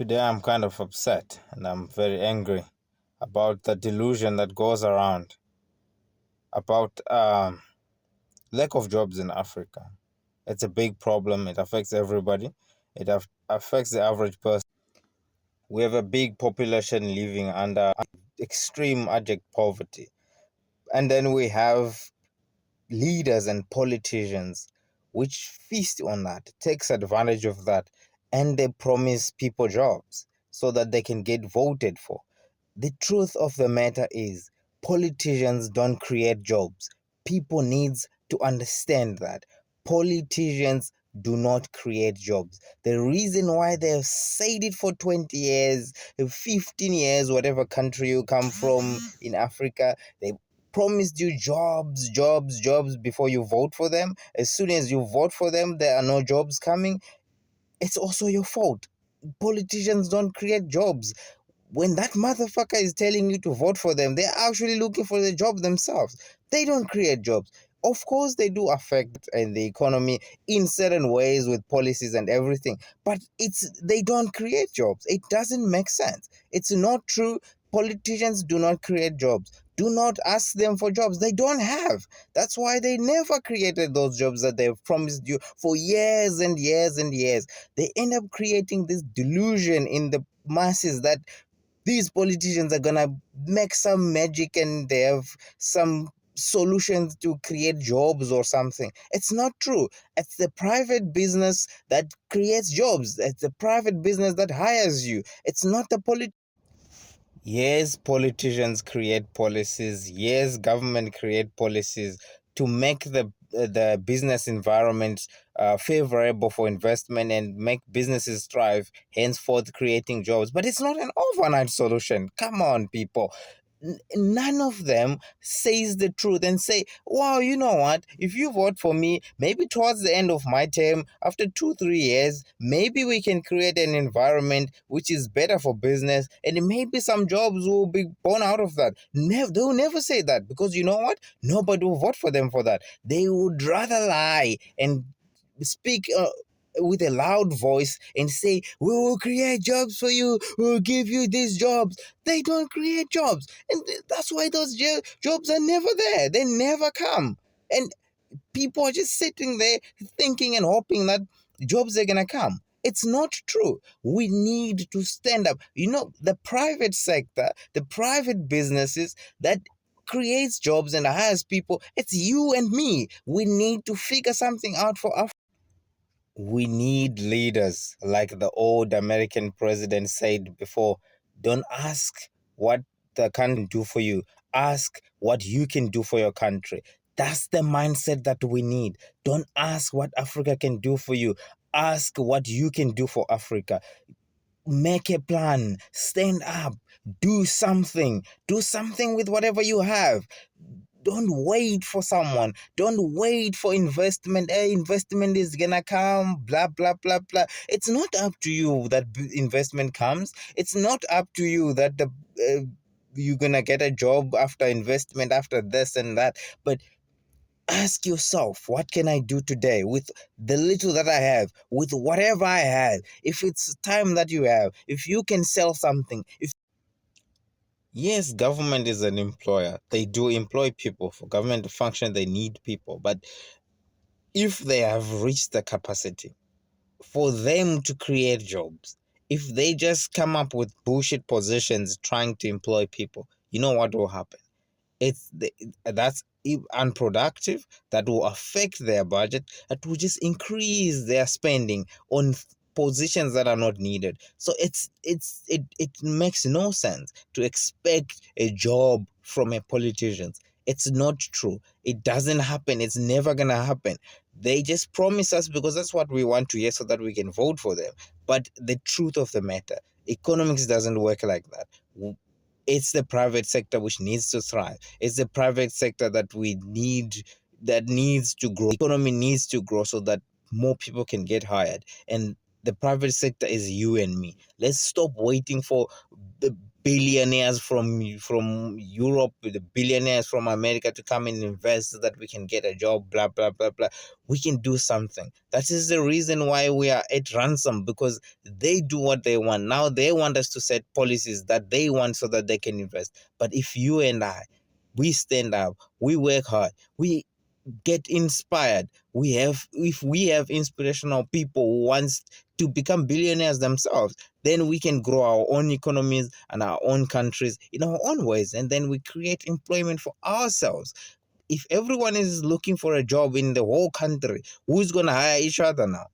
Today I'm kind of upset and I'm very angry about the delusion that goes around about lack of jobs in Africa. It's a big problem. It affects everybody. Affects the average person. We have a big population living under extreme abject poverty. And then we have leaders and politicians which feast on that, takes advantage of that, and they promise people jobs so that they can get voted for. The truth of the matter is politicians don't create jobs. People needs to understand that politicians do not create jobs. The reason why they have said it for 20 years, 15 years, whatever country you come from in Africa, they promised you jobs, jobs, jobs before you vote for them. As soon as you vote for them, there are no jobs coming. It's also your fault. Politicians don't create jobs. When that motherfucker is telling you to vote for them, they're actually looking for the job themselves. They don't create jobs. Of course, they do affect the economy in certain ways with policies and everything, but they don't create jobs. It doesn't make sense. It's not true. Politicians do not create jobs. Do not ask them for jobs. They don't have. That's why they never created those jobs that they've promised you for years and years and years. They end up creating this delusion in the masses that these politicians are gonna make some magic and they have some solutions to create jobs or something. It's not true. It's the private business that creates jobs. It's the private business that hires you. It's not the Yes, politicians create policies. Yes, government create policies to make the business environment favorable for investment and make businesses thrive, henceforth creating jobs. But it's not an overnight solution. Come on, people. None of them says the truth and say, wow, you know what, if you vote for me, maybe towards the end of my term, after 2 3 years, maybe we can create an environment which is better for business and maybe some jobs will be born out of that. They'll never say that, because you know what, nobody will vote for them for that. They would rather lie and speak with a loud voice and say, we will create jobs for you, we'll give you these jobs. They don't create jobs, and that's why those jobs are never there. They never come, and people are just sitting there thinking and hoping that jobs are gonna come. It's not true. We need to stand up. The private sector, the private businesses that creates jobs and hires people, it's you and me. We need to figure something out for our. We need leaders like the old American president said before. Don't ask what the country can do for you, ask what you can do for your country. That's the mindset that we need. Don't ask what Africa can do for you, ask what you can do for Africa. Make a plan, stand up, do something with whatever you have. Don't wait for someone. Don't wait for investment. Investment is gonna come, blah blah blah blah. It's not up to you that investment comes. It's not up to you that you're gonna get a job after investment, after this and that. But ask yourself, what can I do today with the little that I have, with whatever I have? If it's time that you have, if you can sell something, if yes, government is an employer. They do employ people. For government to function, they need people. But if they have reached the capacity for them to create jobs, if they just come up with bullshit positions trying to employ people, you know what will happen? That's unproductive. That will affect their budget. That will just increase their spending on positions that are not needed. So it makes no sense to expect a job from a politician. It's not true. It doesn't happen. It's never gonna happen. They just promise us because that's what we want to hear so that we can vote for them. But the truth of the matter, economics doesn't work like that. It's the private sector which needs to thrive. It's the private sector that we need, that needs to grow. The economy needs to grow so that more people can get hired. And the private sector is you and me. Let's stop waiting for the billionaires from Europe, the billionaires from America to come and invest so that we can get a job, blah blah blah blah. We can do something. That is the reason why we are at ransom, because they do what they want. Now they want us to set policies that they want so that they can invest. But if you and I, we stand up, we work hard, we get inspired, if we have inspirational people who wants to become billionaires themselves, then we can grow our own economies and our own countries in our own ways, and then we create employment for ourselves. If everyone is looking for a job in the whole country, who's going to hire each other now?